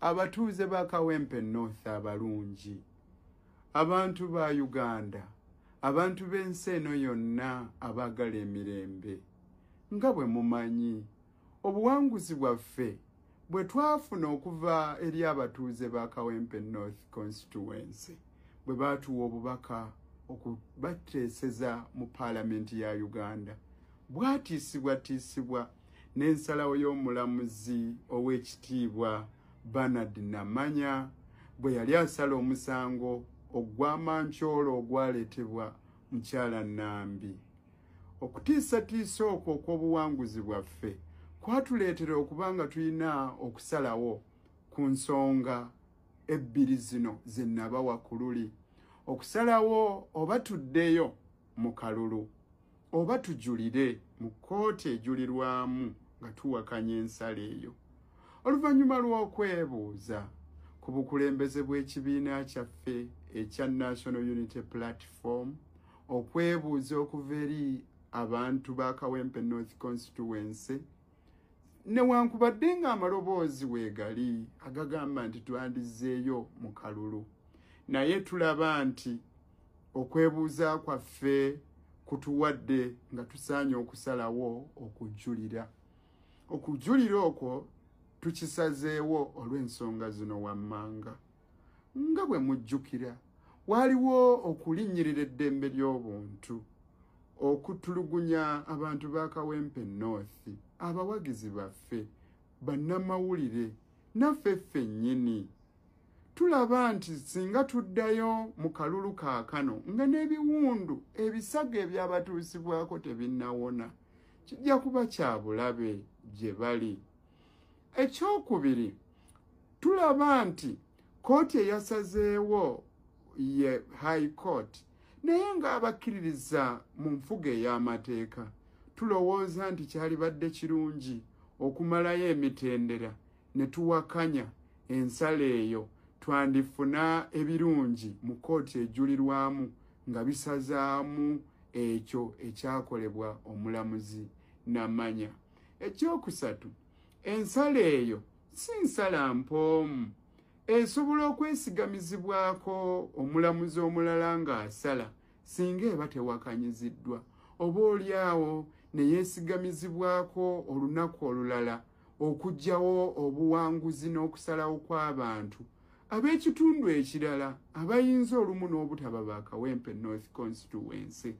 abatuuze ba Kawempe North abalungi, abantu ba Uganda, abantu b'ensi eno yonna abaagala emirembe, nga bwe mumanyi obuwanguzi bwaffe bwe twafuna okuva eri abatuuze ba Kawempe North Constituency bwe baatuwa obubaka okubateeseza mu Paalamenti ya Uganda, bwatiisibwa n'ensalawo y'omulamuzi ow'ekitiibwa Bernard Namanya bwe yali asala omusango ogw'amankyolo ogwaleetebwa mukyala Nambi. Okutiisatiisa okwo okw'obuwanguzi bwaffe kwatuleetera okuba nga tulina okusalawo ku nsonga ebbiri zino ze nabawa ku luli, okusalawo oba tuddeyo mu kalulu oba tujulire mu kkooti ejulirwamu nga tuwakanya ensala eyo. Oluvannyuma lw'okwebuuza ku bukulembeze bw'ekibiina kyaffe ekya National Unity Platform, okwebuuza okuva eri abantu ba Kawempe North Constituency, newankubadde nga amaloboozi weegali agagamba nti twandizzeeyo mu kalulu, naye tulaba nti okwebuuza kwaffe kutuwadde nga tusaanye okusalawo okujulira. Okujulira okwo tukisazeewo olw'ensonga zino wammanga. Nga bwe mujjukira, waaliwo okulinnyirira eddembe ly'obuntu, okutulugunya abantu ba Kawempe North, abawagizi baffe, bannamawulire, naffe ffennyini. Tulaba nti singa tuddayo mu kalulu kaakano nga n'ebiwundu ebisago ebyabatuusibwako tebinnawona, kijja kuba kya bulabe gye bali. Ekyokubiri, tulaba nti kkooti eyasazeewo ye High Court naye ng'abakkiririza mu nfuga ey'amateeka, tulowooza nti kyalibadde kirungi okumalayo emitendera ne tuwakanya ensala eyo, twandifuna ebirungi mu kkooti ejulirwamu nga bisazaamu ekyo ekyakolebwa omulamuzi Namanya. Ekyokusatu, ensala eyo si nsala mpoomu, esobola okwesigamizibwako omulamuzi omulala ng'asala singa eba tewakanyiziddwa, oba oliawo ne yeesigamizibwako olunaku olulala okuggyawo obuwanguzi n'okusalawo kw'abantu ab'ekitundu ekirala abayinza olumu n'obutaba ba Kawempe North Constituency.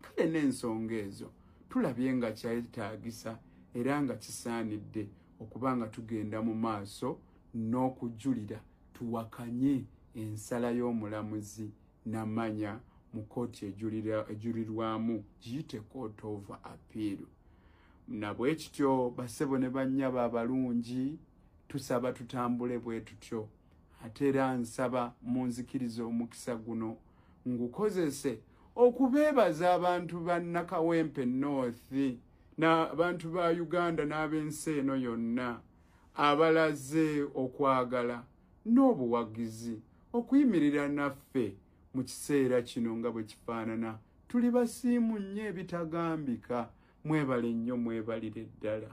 Kale n'ensonga ezo tulabye nga kyetaagisa era nga kisaanidde okuba nga tugenda mu maaso n'okujulira tuwakanye ensala y'omulamuzi Namanya mu kkooti ejulirwamu, giyite Court of Appeal. Na bwe kityo bassebo ne bannyaba abalungi, tusaba tutambule bwe tutyo. Ate era nsaba munzikirize omukisa guno ngukozese okubeebaza abantu ba Kawempe North n'abantu ba Uganda n'ab'ensi eno yonna abalaze okwagala n'obuwagizi okuyimirira naffe mu kiseera kino nga bwe kifaanana. Tuli basiimu nnyo ebitagambika. Mwebale nnyo, mwebalire ddala.